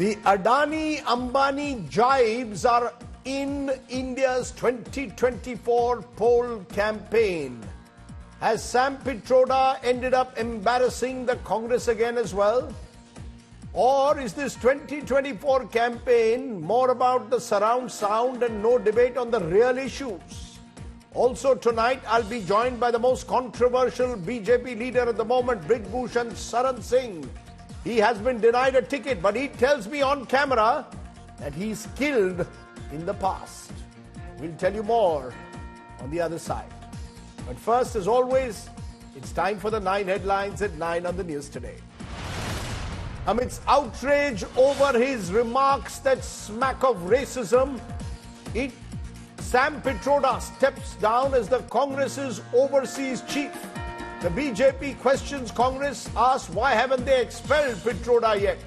The Adani-Ambani jibes are in India's 2024 poll campaign. Has Sam Pitroda ended up embarrassing the Congress again as well? Or is this 2024 campaign more about the surround sound and no debate on the real issues? Also tonight, I'll be joined by the most controversial BJP leader at the moment, Brij Bhushan Saran Singh. He has been denied a ticket, but he tells me on camera that he's killed in the past. We'll tell you more on the other side. But first, as always, it's time for the 9 headlines at 9 on the news today. Amidst outrage over his remarks that smack of racism, Sam Pitroda steps down as the Congress's overseas chief. The BJP questions Congress, asks why haven't they expelled Pitroda yet?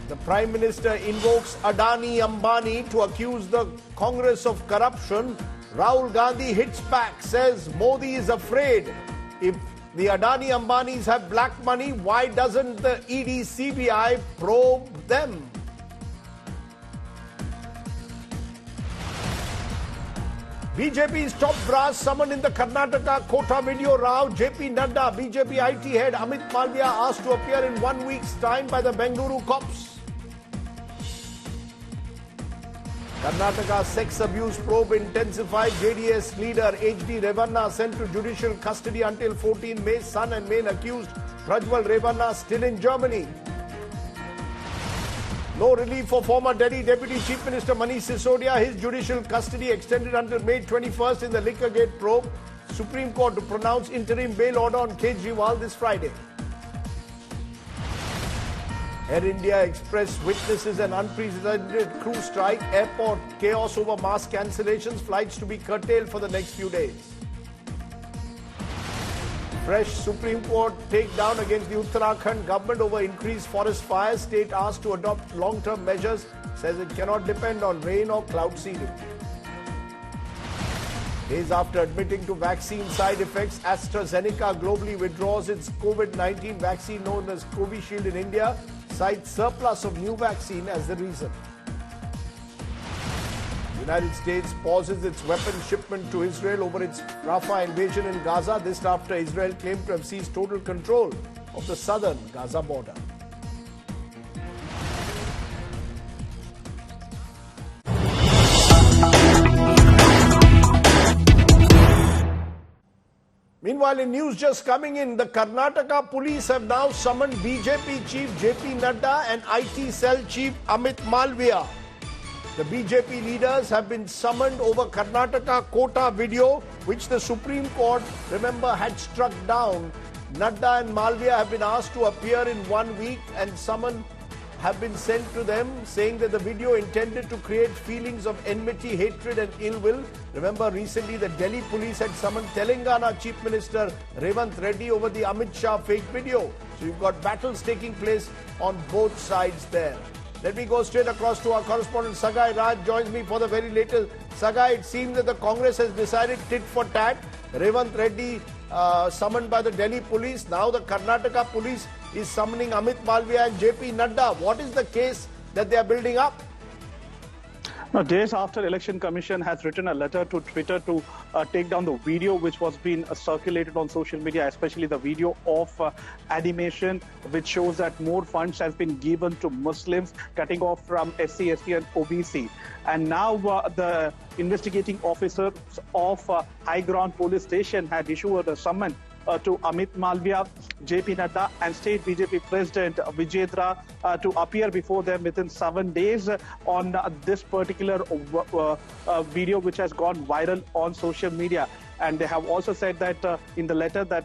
The Prime Minister invokes Adani-Ambani to accuse the Congress of corruption. Rahul Gandhi hits back, says Modi is afraid. If the Adani-Ambanis have black money, why doesn't the ED CBI probe them? BJP's top brass summoned in the Karnataka Kota video row. JP Nadda, BJP IT head Amit Malviya asked to appear in 1 week's time by the Bengaluru cops. Karnataka sex abuse probe intensified. JDS leader HD Revanna sent to judicial custody until 14 May. Son and main accused Prajwal Revanna still in Germany. No relief for former Delhi Deputy Chief Minister Manish Sisodia. His judicial custody extended until May 21st in the Liquorgate probe. Supreme Court to pronounce interim bail order on Kejriwal this Friday. Air India Express witnesses an unprecedented crew strike. Airport chaos over mass cancellations. Flights to be curtailed for the next few days. Fresh Supreme Court takedown against the Uttarakhand government over increased forest fires. State asked to adopt long-term measures. Says it cannot depend on rain or cloud seeding. Days after admitting to vaccine side effects, AstraZeneca globally withdraws its COVID-19 vaccine known as Covishield in India. Cites surplus of new vaccine as the reason. The United States pauses its weapon shipment to Israel over its Rafah invasion in Gaza. This after Israel claimed to have seized total control of the southern Gaza border. Meanwhile, in news just coming in, the Karnataka police have now summoned BJP chief JP Nadda and IT cell chief Amit Malviya. The BJP leaders have been summoned over Karnataka Kota video, which the Supreme Court, remember, had struck down. Nadda and Malviya have been asked to appear in 1 week and summons have been sent to them, saying that the video intended to create feelings of enmity, hatred and ill will. Remember, recently the Delhi police had summoned Telangana Chief Minister Revanth Reddy over the Amit Shah fake video. So you've got battles taking place on both sides there. Let me go straight across to our correspondent Sagai Raj joins me for the very latest. Sagai, it seems that the Congress has decided tit for tat. Revanth Reddy summoned by the Delhi police. Now the Karnataka police is summoning Amit Malviya and JP Nadda. What is the case that they are building up? Now, days after Election Commission has written a letter to Twitter to take down the video which was being circulated on social media, especially the video of animation which shows that more funds has been given to Muslims, cutting off from SC, ST and OBC. And now the investigating officers of High Ground Police Station had issued a summons to Amit Malviya, JP Nadda and State BJP President Vijayendra to appear before them within 7 days on this particular video which has gone viral on social media. And they have also said that in the letter that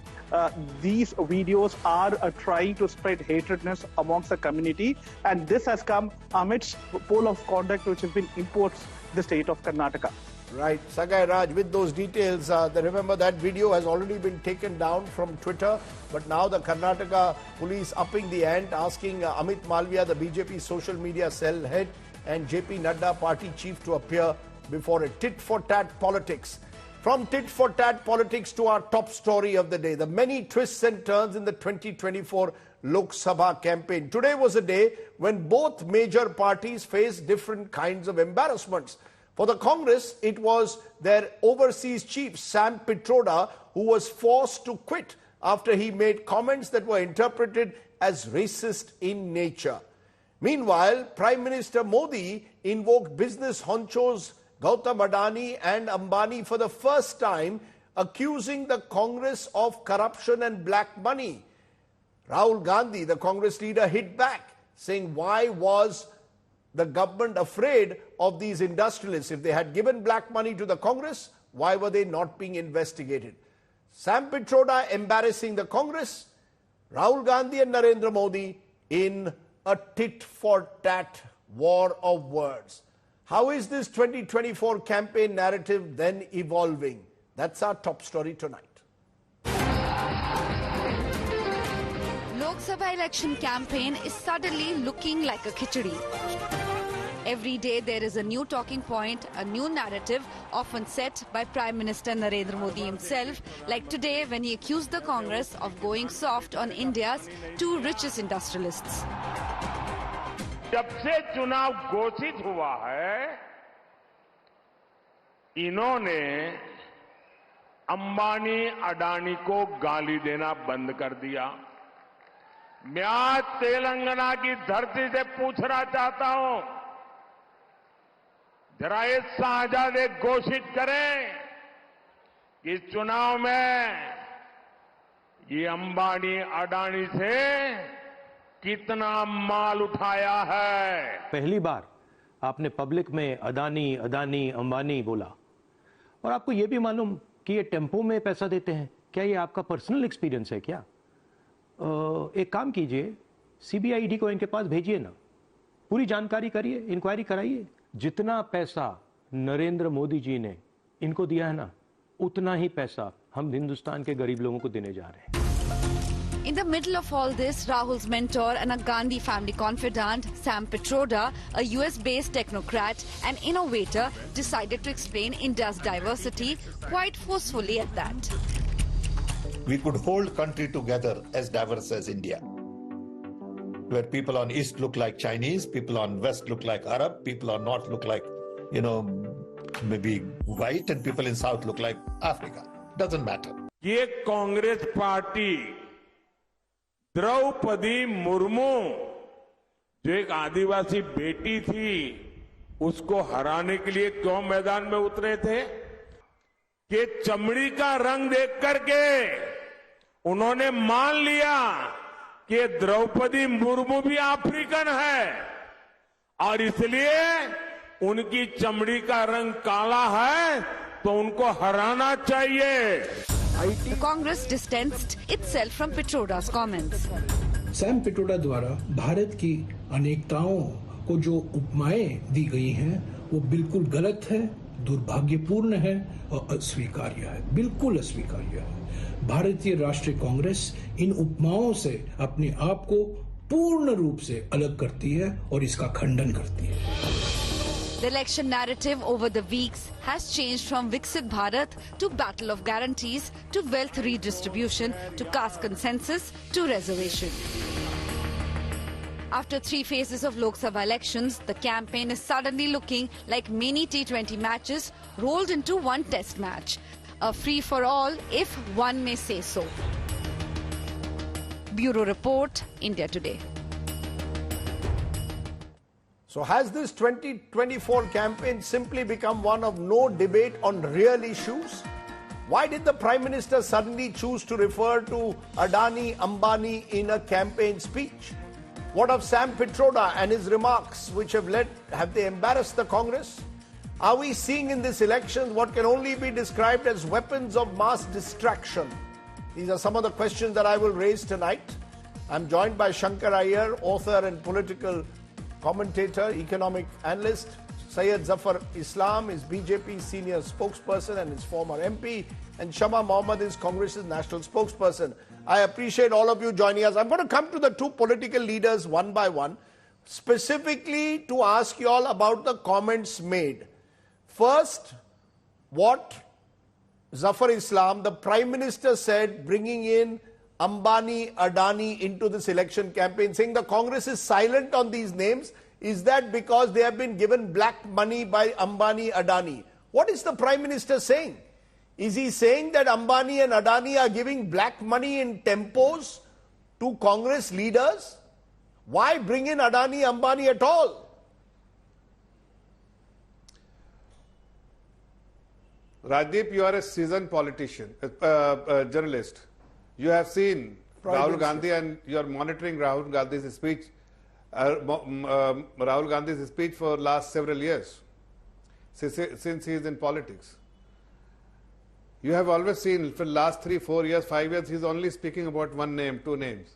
these videos are trying to spread hatredness amongst the community, and this has come amidst poll of conduct which has been imposed the state of Karnataka. Right, Sagai Raj, with those details, remember that video has already been taken down from Twitter, but now the Karnataka police upping the ante, asking Amit Malviya, the BJP social media cell head, and JP Nadda, party chief, to appear before it. Tit-for-tat politics. From tit-for-tat politics to our top story of the day, the many twists and turns in the 2024 Lok Sabha campaign. Today was a day when both major parties faced different kinds of embarrassments. For the Congress, it was their overseas chief, Sam Pitroda, who was forced to quit after he made comments that were interpreted as racist in nature. Meanwhile, Prime Minister Modi invoked business honchos Gautam Adani and Ambani for the first time, accusing the Congress of corruption and black money. Rahul Gandhi, the Congress leader, hit back, saying why was the government afraid of these industrialists? If they had given black money to the Congress, why were they not being investigated? Sam Pitroda embarrassing the Congress, Rahul Gandhi and Narendra Modi in a tit-for-tat war of words. How is this 2024 campaign narrative then evolving? That's our top story tonight. Lok Sabha election campaign is suddenly looking like a khichdi. Every day there is a new talking point, a new narrative, often set by Prime Minister Narendra Modi himself, like today when he accused the Congress of going soft on India's two richest industrialists. जब से चुनाव घोषित हुआ है, इन्होंने अंबानी अडानी को गाली देना बंद कर दिया। मैं आज तेलंगाना की धरती से पूछना चाहता हूं, जरा ये साझादे घोषित करें कि इस चुनाव में ये अंबानी अडानी से कितना माल उठाया है। पहली बार आपने पब्लिक में अडानी अडानी अंबानी बोला, और आपको यह भी मालूम कि ये टेम्पो में पैसा देते हैं। क्या ये आपका पर्सनल एक्सपीरियंस है क्या? एक काम कीजिए, सीबीआईडी को इनके पास भेजिए ना, पूरी जानकारी करिए, इंक्वायरी कराइए। जितना पैसा नरेंद्र मोदी जी ने इनको दिया है ना, उतना ही पैसा हम हिंदुस्तान के गरीब लोगों को देने जा रहे हैं। In the middle of all this, Rahul's mentor and a Gandhi family confidant, Sam Pitroda, a US-based technocrat and innovator, decided to explain India's diversity quite forcefully at that. We could hold country together as diverse as India, where people on East look like Chinese, people on West look like Arab, people on North look like, maybe white, and people in South look like Africa. Doesn't matter. ये Congress party Draupadi Murmu, जो एक आदिवासी बेटी थी, उसको हराने के लिए क्यों मैदान में उतरे थे? कि चमड़ी का रंग देख करके उन्होंने मान लिया कि द्रौपदी मुर्मू भी अफ्रीकन है, और इसलिए उनकी चमड़ी का रंग काला है तो उनको हराना चाहिए। The Congress distanced itself from Pitroda's comments. Sam Pitroda द्वारा भारत की अनेकताओं को जो उपमाएं दी गई हैं, वो बिल्कुल गलत है, दुर्भाग्यपूर्ण है और अस्वीकार्य है, बिल्कुल अस्वीकार्य है। भारतीय राष्ट्रीय कांग्रेस इन उपमाओं से अपने आप को पूर्ण रूप से अलग करती है और इसका खंडन करती है। The election narrative over the weeks has changed from Viksit Bharat to Battle of Guarantees to wealth redistribution to caste consensus to reservation. After 3 phases of Lok Sabha elections, the campaign is suddenly looking like many T20 matches rolled into one test match. A free-for-all, if one may say so. Bureau Report, India Today. So has this 2024 campaign simply become one of no debate on real issues? Why did the Prime Minister suddenly choose to refer to Adani, Ambani in a campaign speech? What of Sam Pitroda and his remarks, which have they embarrassed the Congress? Are we seeing in this election what can only be described as weapons of mass distraction? These are some of the questions that I will raise tonight. I'm joined by Shankar Iyer, author and political commentator, economic analyst. Syed Zafar Islam is BJP senior spokesperson and is former MP. And Shama Mohammed is Congress's national spokesperson. I appreciate all of you joining us. I'm going to come to the two political leaders one by one, specifically to ask you all about the comments made. First, what Zafar Islam, the Prime Minister, said, bringing in Ambani, Adani into this election campaign, saying the Congress is silent on these names? Is that because they have been given black money by Ambani, Adani? What is the Prime Minister saying? Is he saying that Ambani and Adani are giving black money in tempos to Congress leaders? Why bring in Adani, Ambani at all? Rajdeep, you are a seasoned politician, journalist. You have seen Rahul Gandhi and you are monitoring Rahul Gandhi's speech. Rahul Gandhi's speech for last several years, since he is in politics. You have always seen for the last 3, 4 years, 5 years, he is only speaking about one name, two names,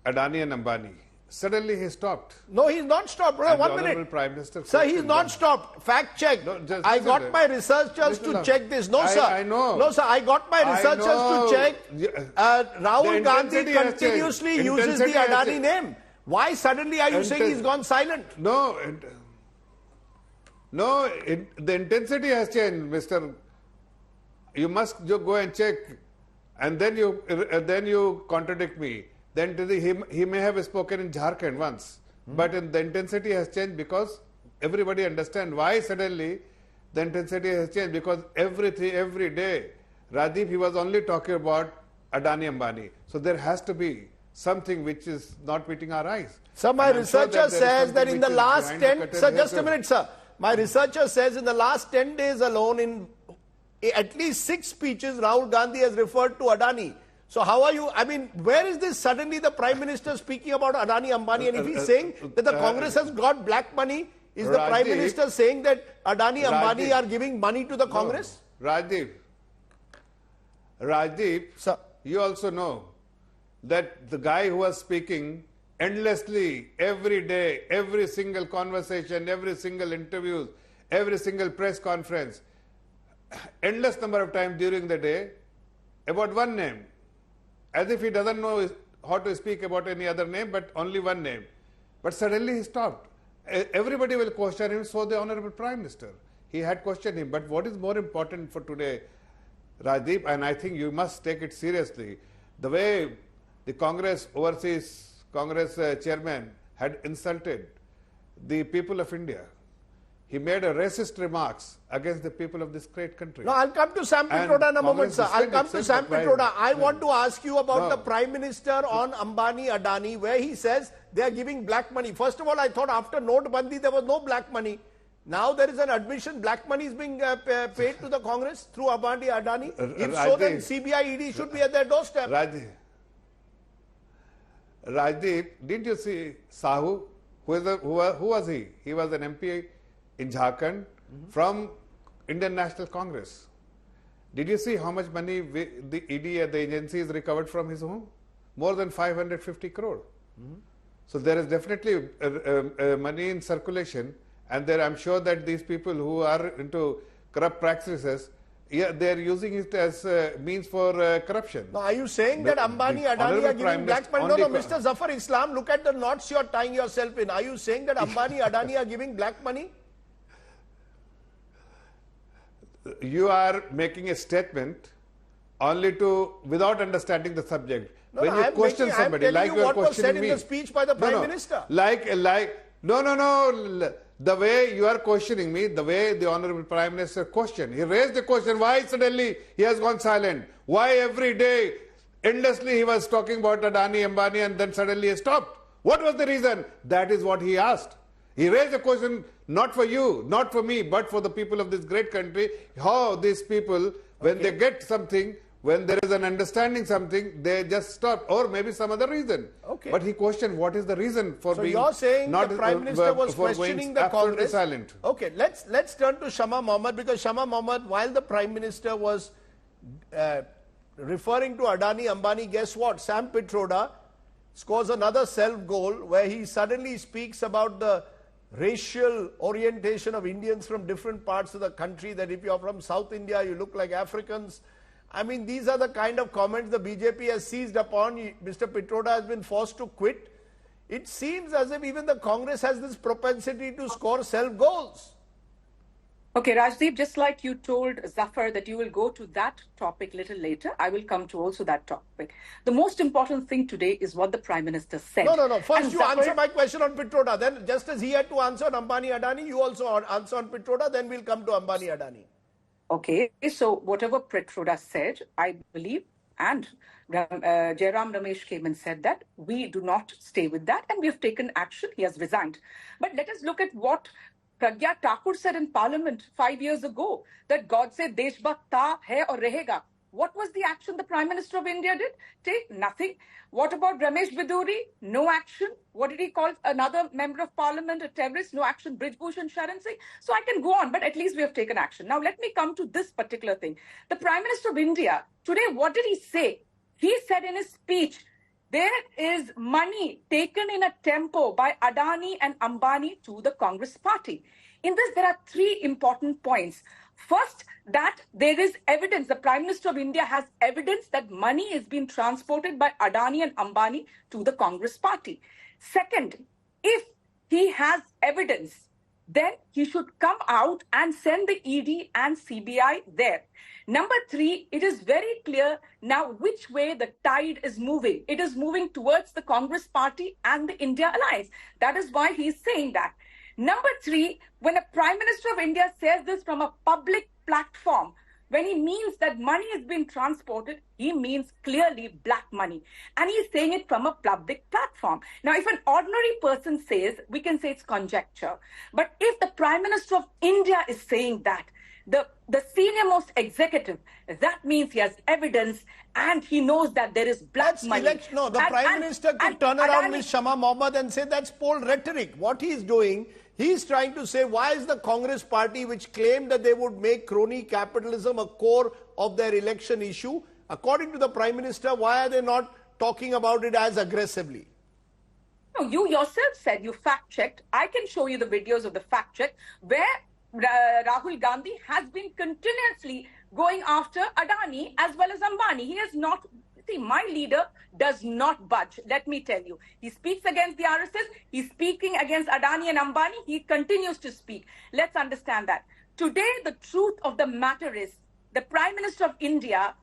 Adani and Ambani. Suddenly he stopped. No, he's not stopped. Brother, 1 minute. Prime Minister, sir, he's not stopped. Fact check. No, I got my researchers to check this. No, sir. I know. No, sir, I got my researchers to check. Rahul Gandhi continuously uses the Adani name. Why suddenly are you saying he's gone silent? No, the intensity has changed, Mr. You must go and check, and then you contradict me. Then he may have spoken in Jharkhand once, but the intensity has changed because everybody understands why suddenly the intensity has changed, because every day, Rajdeep, he was only talking about Adani Ambani. So there has to be something which is not meeting our eyes. Sir, my researcher says that in the last 10... Sir, just a minute, sir. My researcher says in the last 10 days alone, in at least 6 speeches, Rahul Gandhi has referred to Adani. So how are you, I mean, where is this suddenly the Prime Minister speaking about Adani, Ambani? And if he's saying that the Congress has got black money, is the Prime Minister saying that Adani, Ambani are giving money to the Congress? Rajdeep, sir, you also know that the guy who was speaking endlessly every day, every single conversation, every single interview, every single press conference, endless number of times during the day about one name, as if he doesn't know how to speak about any other name, but only one name. But suddenly he stopped. Everybody will question him, so the Honorable Prime Minister. He had questioned him. But what is more important for today, Rajdeep, and I think you must take it seriously, the way the Overseas Congress chairman had insulted the people of India. He made a racist remarks against the people of this great country. No, I'll come to Sam Pitroda in a moment, sir. I'll come to Sam Pitroda. I want to ask you about the Prime Minister on Ambani, Adani, where he says they are giving black money. First of all, I thought after Note Bandi there was no black money. Now there is an admission black money is being paid to the Congress through Ambani, Adani. If so, then CBI, ED should be at their doorstep. Rajdeep, didn't you see Sahu? Who was he? He was an MP in Jharkhand from Indian National Congress. Did you see how much money the ED and the agencies recovered from his home? More than 550 crore. So there is definitely money in circulation, and I'm sure that these people who are into corrupt practices, they are using it as means for corruption. Now, are you saying that Ambani, Adani are giving black money? No, Mr. Zafar Islam, look at the knots you are tying yourself in. Are you saying that Ambani, Adani are giving black money? You are making a statement only without understanding the subject. No, when you question somebody, like you are questioning me. What was said in the speech by the Prime Minister? The way you are questioning me, the way the Honorable Prime Minister questioned, he raised the question, why suddenly he has gone silent? Why every day, endlessly he was talking about Adani, Ambani, and then suddenly he stopped? What was the reason? That is what he asked. He raised the question not for you, not for me, but for the people of this great country, how these people, when they get something, when there is an understanding something, they just stop, or maybe some other reason. Okay. But he questioned what is the reason for being you're saying not the Prime Minister was questioning the Congress. Silent. Okay, let's turn to Shama Mohammed, because Shama Mohammed, while the Prime Minister was referring to Adani, Ambani, guess what? Sam Pitroda scores another self-goal where he suddenly speaks about the racial orientation of Indians from different parts of the country, that if you're from South India, you look like Africans. I mean, these are the kind of comments the BJP has seized upon. Mr. Pitroda has been forced to quit. It seems as if even the Congress has this propensity to score self-goals. Okay, Rajdeep, just like you told Zafar that you will go to that topic a little later, I will come to also that topic. The most important thing today is what the Prime Minister said. No. First, And you Zafar, answer my question on Petroda. Then, just as he had to answer on Ambani Adani, you also answer on Petroda. Then we'll come to Ambani Adani. Okay, so whatever Petroda said, I believe, and Jairam Ramesh came and said that we do not stay with that and we have taken action. He has resigned. But let us look at what Pragya Thakur said in Parliament 5 years ago, that God said, Deshbhakt tha hai aur rahega. What was the action the Prime Minister of India did? Take nothing. What about Ramesh Biduri? No action. What did he call another member of parliament a terrorist? No action. Brijbhushan Sharan Singh. So I can go on, but at least we have taken action. Now let me come to this particular thing. The Prime Minister of India, today, what did he say? He said in his speech, there is money taken in a tempo by Adani and Ambani to the Congress party. In this, there are three important points. First, that there is evidence, the Prime Minister of India has evidence that money is being transported by Adani and Ambani to the Congress party. Second, if he has evidence, then he should come out and send the ED and CBI there. Number three, it is very clear now which way the tide is moving. It is moving towards the Congress party and the India alliance. That is why he is saying that. Number three, when a Prime Minister of India says this from a public platform, when he means that money is being transported, he means clearly black money. And he's saying it from a public platform. Now, if an ordinary person says, we can say it's conjecture. But if the Prime Minister of India is saying that, the senior most executive, that means he has evidence and he knows that there is black money. No, the Prime Minister could turn around with Shama Mohammed and say that's poll rhetoric. What he is doing, he is trying to say, why is the Congress party, which claimed that they would make crony capitalism a core of their election issue, according to the Prime Minister, why are they not talking about it as aggressively? No, you yourself said you fact-checked. I can show you the videos of the fact-check where Rahul Gandhi has been continuously going after Adani as well as Ambani. He has not, see, my leader does not budge, let me tell you. He speaks against the RSS, he's speaking against Adani and Ambani, he continues to speak. Let's understand that. Today, the truth of the matter is, the Prime Minister of India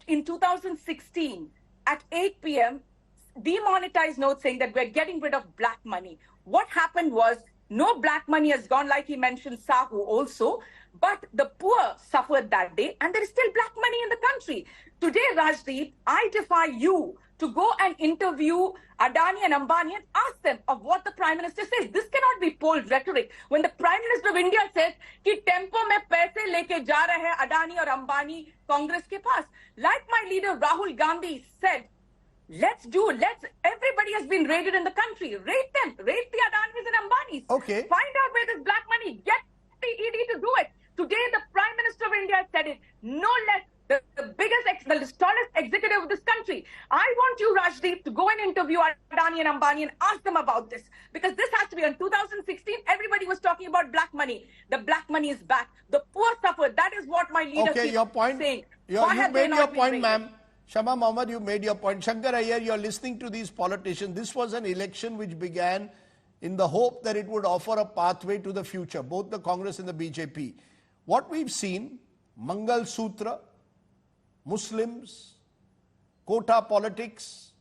in 2016 at 8 p.m. demonetized notes saying that we're getting rid of black money. What happened was, no black money has gone, like he mentioned Sahu also, but the poor suffered that day and there is still black money in the country. Today, Rajdeep, I defy you to go and interview Adani and Ambani and ask them of what the Prime Minister says. This cannot be poll rhetoric. When the Prime Minister of India says कि tempo में पैसे लेके जा रहे हैं Adani और Ambani Congress के पास, like my leader Rahul Gandhi said, everybody has been raided in the country. Raid them. Raid the Adanis and Ambanis. Okay. Find out where this black money. Get the ED to do it. Today, the Prime Minister of India said it. No less. The biggest, the tallest executive of this country. I want you, Rajdeep, to go and interview Adani and Ambani and ask them about this. Because this has to be, in 2016, everybody was talking about black money. The black money is back. The poor suffer. That is what my leader keeps your point, saying. You made your point, ma'am. Shama Mohammed, you made your point. Shankar Ayyar, you're listening to these politicians. This was an election which began in the hope that it would offer a pathway to the future, both the Congress and the BJP. What we've seen, Mangal Sutra, Muslims, quota politics,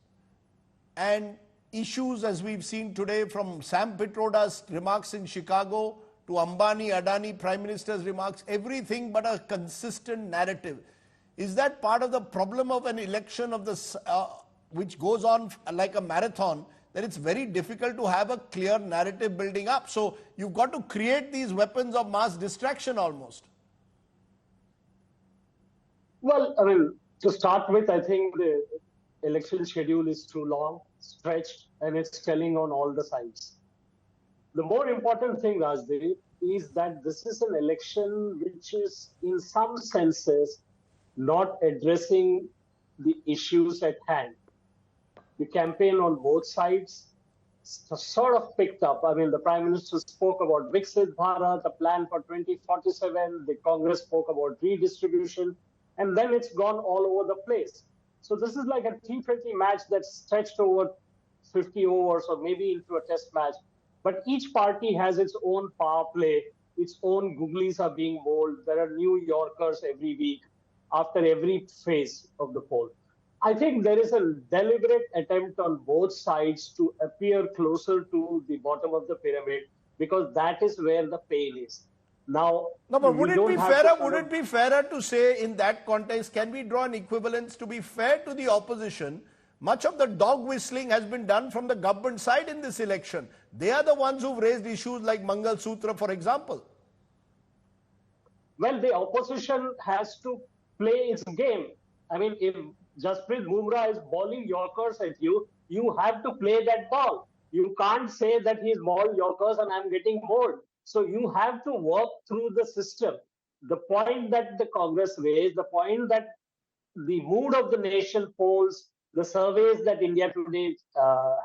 and issues as we've seen today from Sam Petroda's remarks in Chicago to Ambani, Adani, Prime Minister's remarks, everything but a consistent narrative. Is that part of the problem of an election of this, which goes on like a marathon, that it's very difficult to have a clear narrative building up? So you've got to create these weapons of mass distraction almost. Well, I mean, to start with, I think the election schedule is too long, stretched, and it's telling on all the sides. The more important thing, Rajdeep, is that this is an election which is, in some senses, not addressing the issues at hand. The campaign on both sides sort of picked up. I mean, the Prime Minister spoke about Viksit Bharat, the plan for 2047. The Congress spoke about redistribution. And then it's gone all over the place. So this is like a T20 match that's stretched over 50 overs or maybe into a test match. But each party has its own power play its own googlies are being molded. There are New Yorkers every week after every phase of the poll. I think there is a deliberate attempt on both sides to appear closer to the bottom of the pyramid because that is where the pain is. Now, no, but would it be fairer to say in that context, can we draw an equivalence to be fair to the opposition? Much of the dog whistling has been done from the government side in this election. They are the ones who've raised issues like Mangal Sutra, for example. Well, the opposition has to play its game. I mean, if Jasprit Bumrah is bowling Yorkers at you, you have to play that ball. You can't say that he's bowled Yorkers and I'm getting bored. So you have to work through the system. The point that the Congress raised, the point that the mood of the nation polls, the surveys that India Today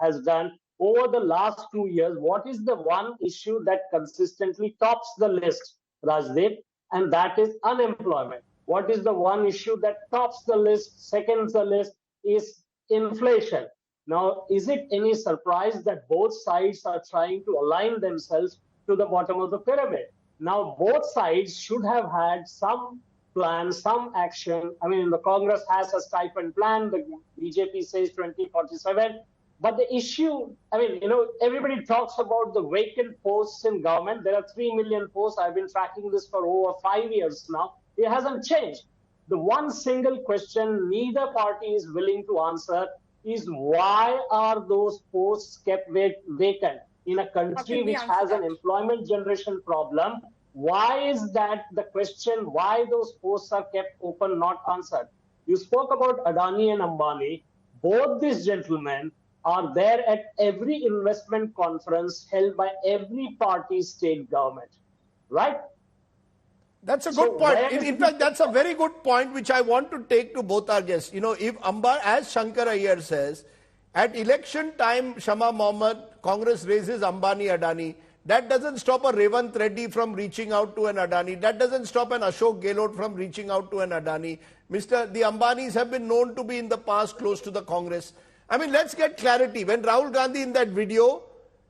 has done over the last 2 years, what is the one issue that consistently tops the list, Rajdeep? And that is unemployment. What is the one issue that tops the list, seconds the list, is inflation. Now, is it any surprise that both sides are trying to align themselves to the bottom of the pyramid? Now, both sides should have had some plan, some action. I mean, the Congress has a stipend plan. The BJP says 2047. But the issue, I mean, everybody talks about the vacant posts in government. There are 3 million posts. I've been tracking this for over 5 years now. It hasn't changed. The one single question neither party is willing to answer is why are those posts kept vacant? In a country which has an employment generation problem, why is that the question, why those posts are kept open, not answered? You spoke about Adani and Ambani. Both these gentlemen are there at every investment conference held by every party state government, right? That's a good point. In fact, that's a very good point, which I want to take to both our guests. If as Shankar Iyer says, at election time, Shama Mohammed, Congress raises Ambani, Adani. That doesn't stop a Revant Reddy from reaching out to an Adani. That doesn't stop an Ashok Gehlot from reaching out to an Adani. The Ambanis have been known to be in the past close to the Congress. I mean, let's get clarity. When Rahul Gandhi in that video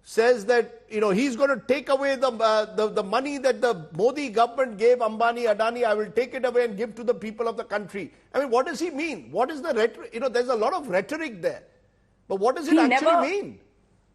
says that, he's going to take away the money that the Modi government gave Ambani, Adani, I will take it away and give to the people of the country. I mean, what does he mean? What is the rhetoric? There's a lot of rhetoric there. But what does it actually mean?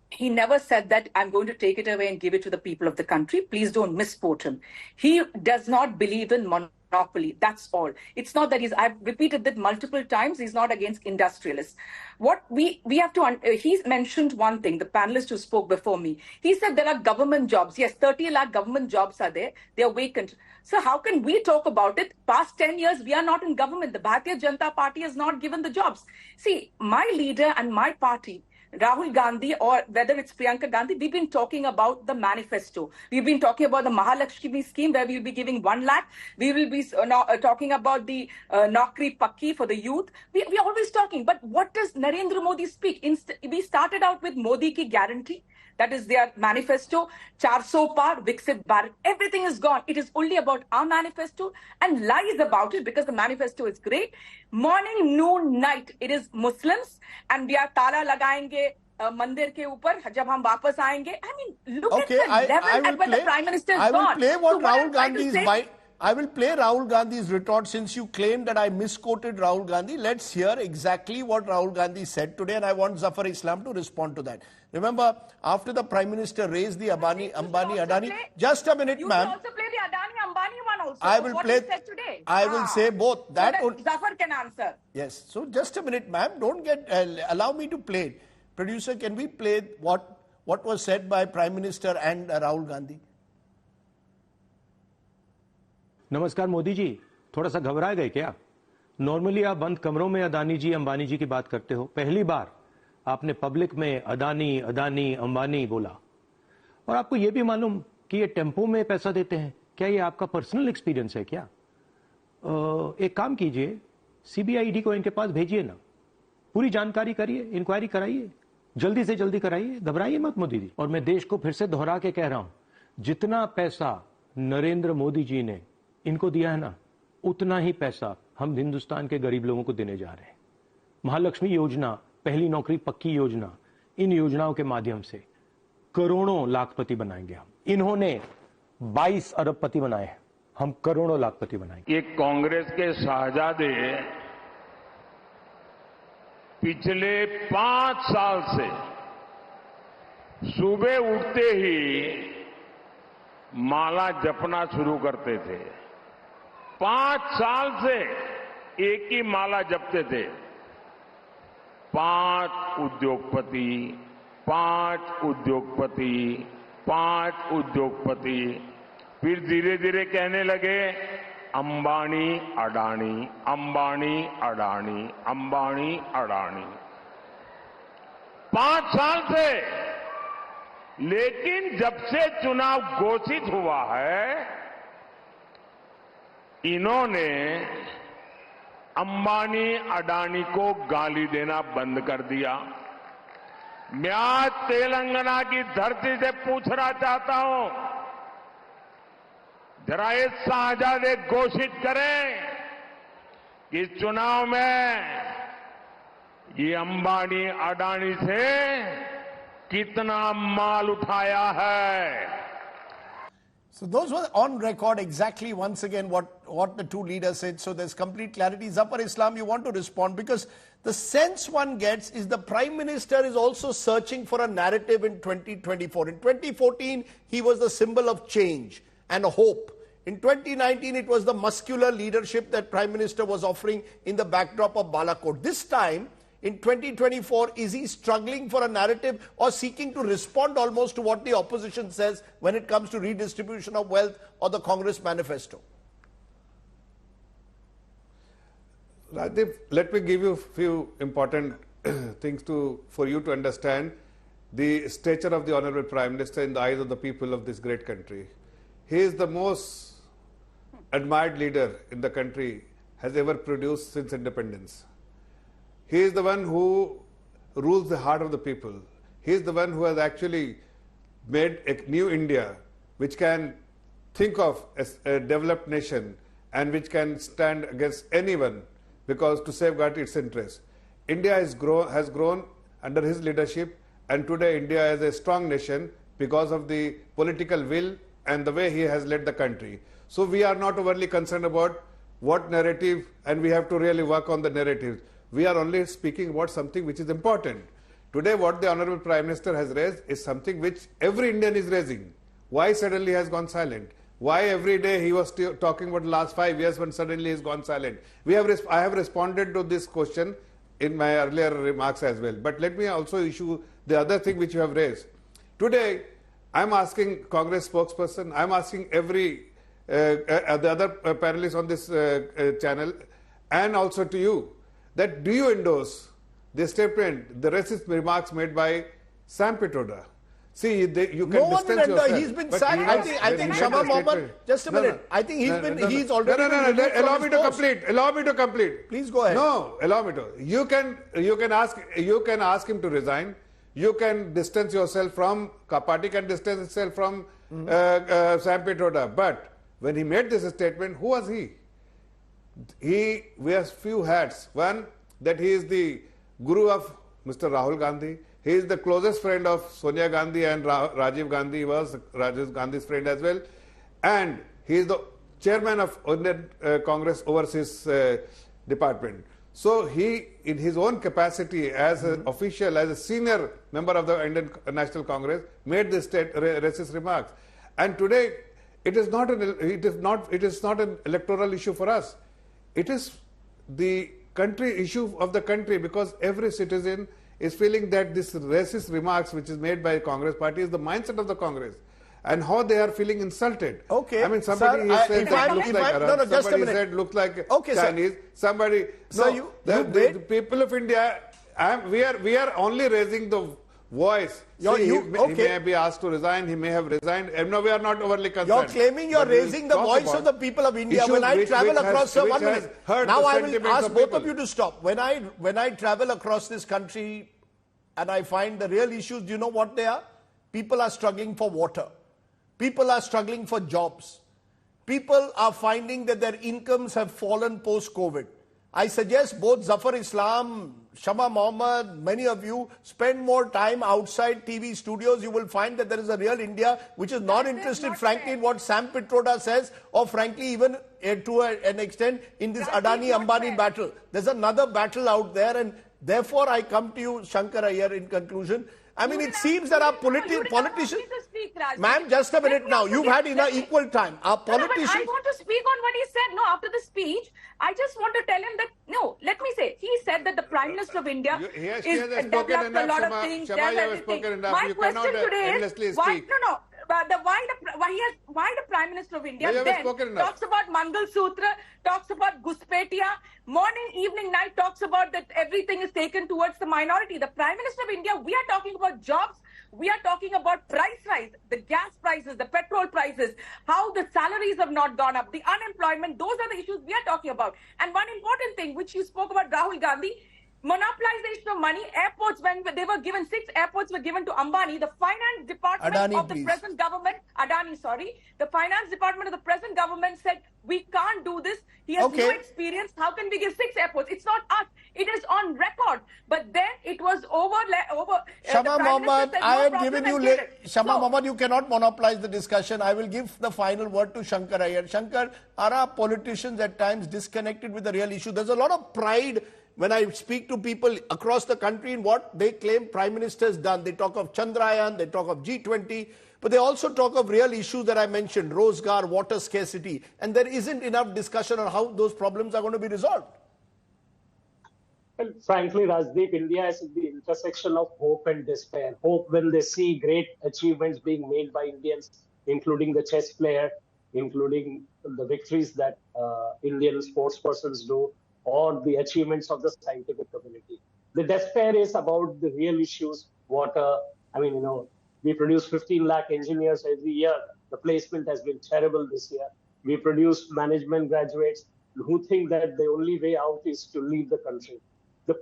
He never said that I'm going to take it away and give it to the people of the country. Please don't misquote him. He does not believe in monopoly. That's all. It's not that I've repeated that multiple times. He's not against industrialists. What we have to, he's mentioned one thing, the panelist who spoke before me. He said there are government jobs. Yes, 30 lakh government jobs are there. They are vacant. So how can we talk about it? Past 10 years, we are not in government. The Bharatiya Janata Party has not given the jobs. See, my leader and my party, Rahul Gandhi, or whether it's Priyanka Gandhi, we've been talking about the manifesto. We've been talking about the Mahalakshmi scheme where we'll be giving 1 lakh. We will be talking about the Naukri Pakki for the youth. We're always talking. But what does Narendra Modi speak? We started out with Modi ki guarantee. That is their manifesto. 400 par, Viksit Bharat. Everything is gone. It is only about our manifesto and lies about it because the manifesto is great. Morning, noon, night, it is Muslims and we are tala lagayenge mandir ke upar jab hum wapas aayenge. I mean, look at the level at where the Prime Minister is gone. I will play Rahul Gandhi's retort since you claim that I misquoted Rahul Gandhi. Let's hear exactly what Rahul Gandhi said today, and I want Zafar Islam to respond to that. Remember, after the Prime Minister raised the Ambani, Adani, just a minute, ma'am. You will also play the Adani, Ambani one also. I will play. Said today. I will say both. That Zafar can answer. Yes. So just a minute, ma'am. Don't allow me to play it. Producer, can we play what was said by Prime Minister and Rahul Gandhi? नमस्कार मोदी जी, थोड़ा सा घबरा गए क्या? Normally आप बंद कमरों में अदानी जी अंबानी जी की बात करते हो. पहली बार आपने पब्लिक में अदानी अंबानी बोला. और आपको यह भी मालूम कि ये टेम्पो में पैसा देते हैं. क्या ये आपका पर्सनल एक्सपीरियंस है क्या? एक काम कीजिए, सीबीआईडी को इनके पास भेजिए ना. पूरी जानकारी करिए, इंक्वायरी कराइए, जल्दी से जल्दी कराइए. घबराइए मत मोदी जी. और मैं देश को फिर से दोहरा के कह रहा हूं, जितना पैसा नरेंद्र मोदी जी ने इनको दिया है ना, उतना ही पैसा हम हिंदुस्तान के गरीब लोगों को देने जा रहे हैं. महालक्ष्मी योजना, पहली नौकरी पक्की योजना, इन योजनाओं के माध्यम से करोड़ों लाखपति बनाएंगे हम. इन्होंने 22 अरबपति बनाए, हम करोड़ों लाखपति बनाएंगे। ये कांग्रेस के शाहजादे पिछले 5 साल से सुबह उठते ही माला जपना शुरू करते थे। 5 साल से एक ही माला जपते थे। 5 उद्योगपति, 5 उद्योगपति, 5 उद्योगपति। फिर धीरे धीरे कहने लगे अंबानी अडानी, अंबानी अडानी, अंबानी अडानी। 5 साल से। लेकिन जब से चुनाव घोषित हुआ है, इन्होंने अंबानी अडानी को गाली देना बंद कर दिया। मैं आज तेलंगाना की धरती से पूछना चाहता हूं, जरा ये शाहजादे घोषित करें कि इस चुनाव में ये अंबानी अडानी से कितना माल उठाया है। So those were on record exactly once again what the two leaders said. So there's complete clarity. Zafar Islam, you want to respond because the sense one gets is the Prime Minister is also searching for a narrative in 2024. In 2014, he was the symbol of change and hope. In 2019, it was the muscular leadership that Prime Minister was offering in the backdrop of Balakot. This time, in 2024, is he struggling for a narrative or seeking to respond almost to what the opposition says when it comes to redistribution of wealth or the Congress manifesto? Rajdeep, let me give you a few important things for you to understand the stature of the Honorable Prime Minister in the eyes of the people of this great country. He is the most admired leader in the country has ever produced since independence. He is the one who rules the heart of the people. He is the one who has actually made a new India which can think of as a developed nation and which can stand against anyone because to safeguard its interests. India has grown under his leadership, and today India is a strong nation because of the political will and the way he has led the country. So we are not overly concerned about what narrative, and we have to really work on the narratives. We are only speaking about something which is important. Today what the Honorable Prime Minister has raised is something which every Indian is raising. Why suddenly he has gone silent? Why every day he was talking about the last 5 years when suddenly he has gone silent? I have responded to this question in my earlier remarks as well. But let me also issue the other thing which you have raised. Today I am asking Congress spokesperson, I am asking every the other panelists on this channel and also to you, that do you endorse the statement, the racist remarks made by Sam Pitroda? See, you can distance yourself. He's been sacked. I think Shama Mohammed, just a minute. I think he's already been allow me to complete. Allow me to complete. Please go ahead. No, allow me to. You can ask him to resign. You can distance yourself from, party can distance itself from Sam Pitroda. But when he made this statement, who was he? He wears few hats. One, that he is the guru of Mr. Rahul Gandhi. He is the closest friend of Sonia Gandhi and Rajiv Gandhi. He was Rajiv Gandhi's friend as well. And he is the chairman of Indian Congress Overseas Department. So he, in his own capacity as an official, as a senior member of the Indian National Congress, made this racist remarks. And today, it is not an electoral issue for us. It is the country issue of the country, because every citizen is feeling that this racist remarks which is made by the Congress party is the mindset of the Congress and how they are feeling insulted. Okay. I mean, somebody said that looks like Arab, somebody said looks like Chinese, somebody... So the people of India, we are only raising the voice. He may be asked to resign, he may have resigned. No, we are not overly concerned. You're claiming you're raising the voice of the people of India. When I travel across the now I will ask both of you to stop. When I travel across this country and I find the real issues, do you know what they are? People are struggling for water. People are struggling for jobs. People are finding that their incomes have fallen post-COVID. I suggest both Zafar Islam, Shama Mohammed, many of you spend more time outside TV studios. You will find that there is a real India which is not interested, frankly, in what Sam Pitroda says, or frankly, even to an extent in this Adani-Ambani battle. There's another battle out there, and therefore I come to you, Shankar Iyer, in conclusion. I mean, it seems that our politicians... Ma'am, just a minute now. You've had equal time. Our politicians... I want to speak on what he said. No, after the speech, I just want to tell him that, no, let me say, he said that the Prime Minister of India is developed a lot of things, does everything. My question today is, why the Prime Minister of India then talks about Mangal Sutra, talks about Guspetiya, morning, evening, night talks about that everything is taken towards the minority. The Prime Minister of India, we are talking about jobs, we are talking about price rise, the gas prices, the petrol prices, how the salaries have not gone up, the unemployment, those are the issues we are talking about. And one important thing which you spoke about, Rahul Gandhi, monopolization of money. Airports, when they were given, 6 airports were given to Ambani. The finance department of the present government, the finance department of the present government said, we can't do this. He has no experience. How can we give 6 airports? It's not us. It is on record. But then it was over. Shama Mohammed, I have given you... Shama Mohammed, you cannot monopolize the discussion. I will give the final word to Shankar Iyer. Shankar, are our politicians at times disconnected with the real issue? There's a lot of pride when I speak to people across the country in what they claim Prime Minister has done. They talk of Chandrayaan, they talk of G20, but they also talk of real issues that I mentioned, Rozgar, water scarcity, and there isn't enough discussion on how those problems are going to be resolved. Well, frankly, Rajdeep, India is at the intersection of hope and despair. Hope when they see great achievements being made by Indians, including the chess player, including the victories that Indian sportspersons do, or the achievements of the scientific community. The despair is about the real issues, water. I mean, we produce 15 lakh engineers every year. The placement has been terrible this year. We produce management graduates who think that the only way out is to leave the country. The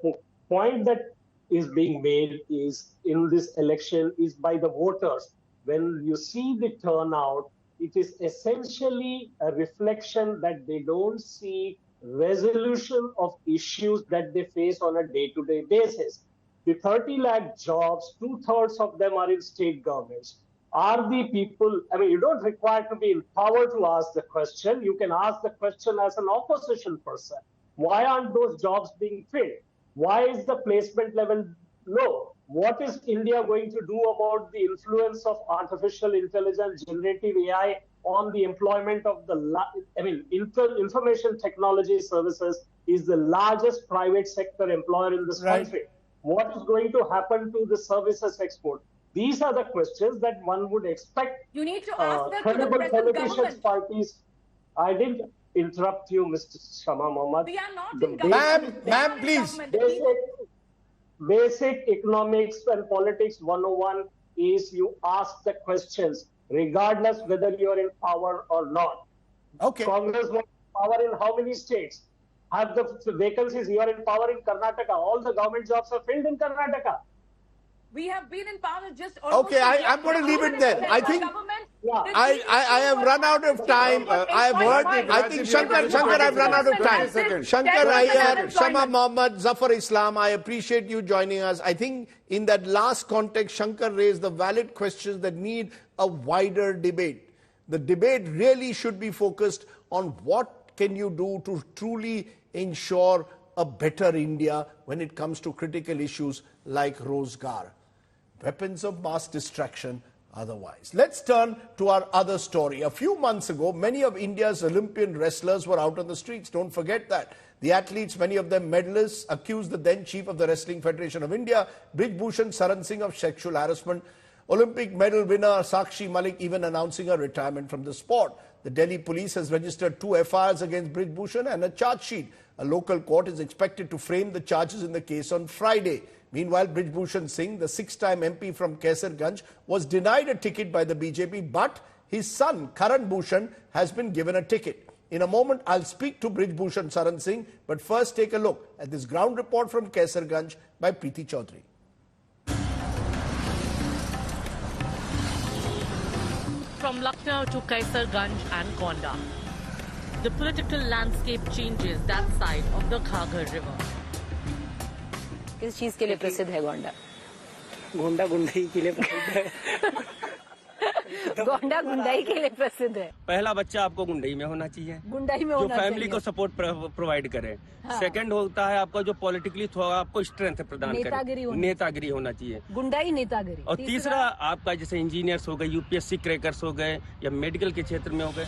point that is being made is in this election is by the voters. When you see the turnout, it is essentially a reflection that they don't see resolution of issues that they face on a day-to-day basis. The 30 lakh jobs, 2/3 of them are in state governments. Are the people, I mean, you don't require to be in power to ask the question. You can ask the question as an opposition person. Why aren't those jobs being filled? Why is the placement level low? What is India going to do about the influence of artificial intelligence, generative AI on the employment of information technology services is the largest private sector employer in this country. What is going to happen to the services export? These are the questions that one would expect. You need to ask that credible to the present politicians, government. Parties. I didn't interrupt you, Mr. Shama Mohammed. We are not in government. Ma'am, please. Basic economics and politics 101 is you ask the questions regardless whether you're in power or not. Congress wants power in how many states? Have the vacancies, you are in power in Karnataka. All the government jobs are filled in Karnataka. We have been in power just almost... Okay, I'm going to leave it there. I think I have run out of time. I have heard it. I think Shankar, I've run out of time. Shankar Iyer, Shama Mohammed, Zafar Islam, I appreciate you joining us. I think in that last context, Shankar raised the valid questions that need a wider debate. The debate really should be focused on what can you do to truly ensure a better India when it comes to critical issues like Rozgar. Weapons of mass destruction otherwise. Let's turn to our other story. A few months ago, many of India's Olympian wrestlers were out on the streets. Don't forget that. The athletes, many of them medalists, accused the then chief of the Wrestling Federation of India, Brij Bhushan Saran Singh, of sexual harassment. Olympic medal winner Sakshi Malik even announcing her retirement from the sport. The Delhi police has registered 2 FIRs against Brij Bhushan and a charge sheet. A local court is expected to frame the charges in the case on Friday. Meanwhile, Brij Bhushan Singh, the 6-time MP from Kaisarganj, was denied a ticket by the BJP, but his son, Karan Bhushan, has been given a ticket. In a moment, I'll speak to Brij Bhushan Saran Singh, but first take a look at this ground report from Kaisarganj by Preeti Chaudhary. From Lucknow to Kaisarganj and Gonda, the political landscape changes that side of the Ghaggar River. किस चीज के लिए प्रसिद्ध है गोंडा? गोंडा गुंडई के लिए प्रसिद्ध है। गोंडा गुंडई के लिए प्रसिद्ध है। पहला बच्चा आपको गुंडई में होना चाहिए, गुंडई में होना चाहिए, जो फैमिली को सपोर्ट प्रोवाइड करे। हाँ। सेकंड होता है आपका जो पॉलिटिकली थोड़ा आपको स्ट्रेंथ प्रदान करे, नेतागिरी होना चाहिए, गुंडाई नेतागिरी। और तीसरा आपका जैसे इंजीनियर्स हो गए, यूपीएससी क्रैकर्स हो गए, या मेडिकल के क्षेत्र में हो गए।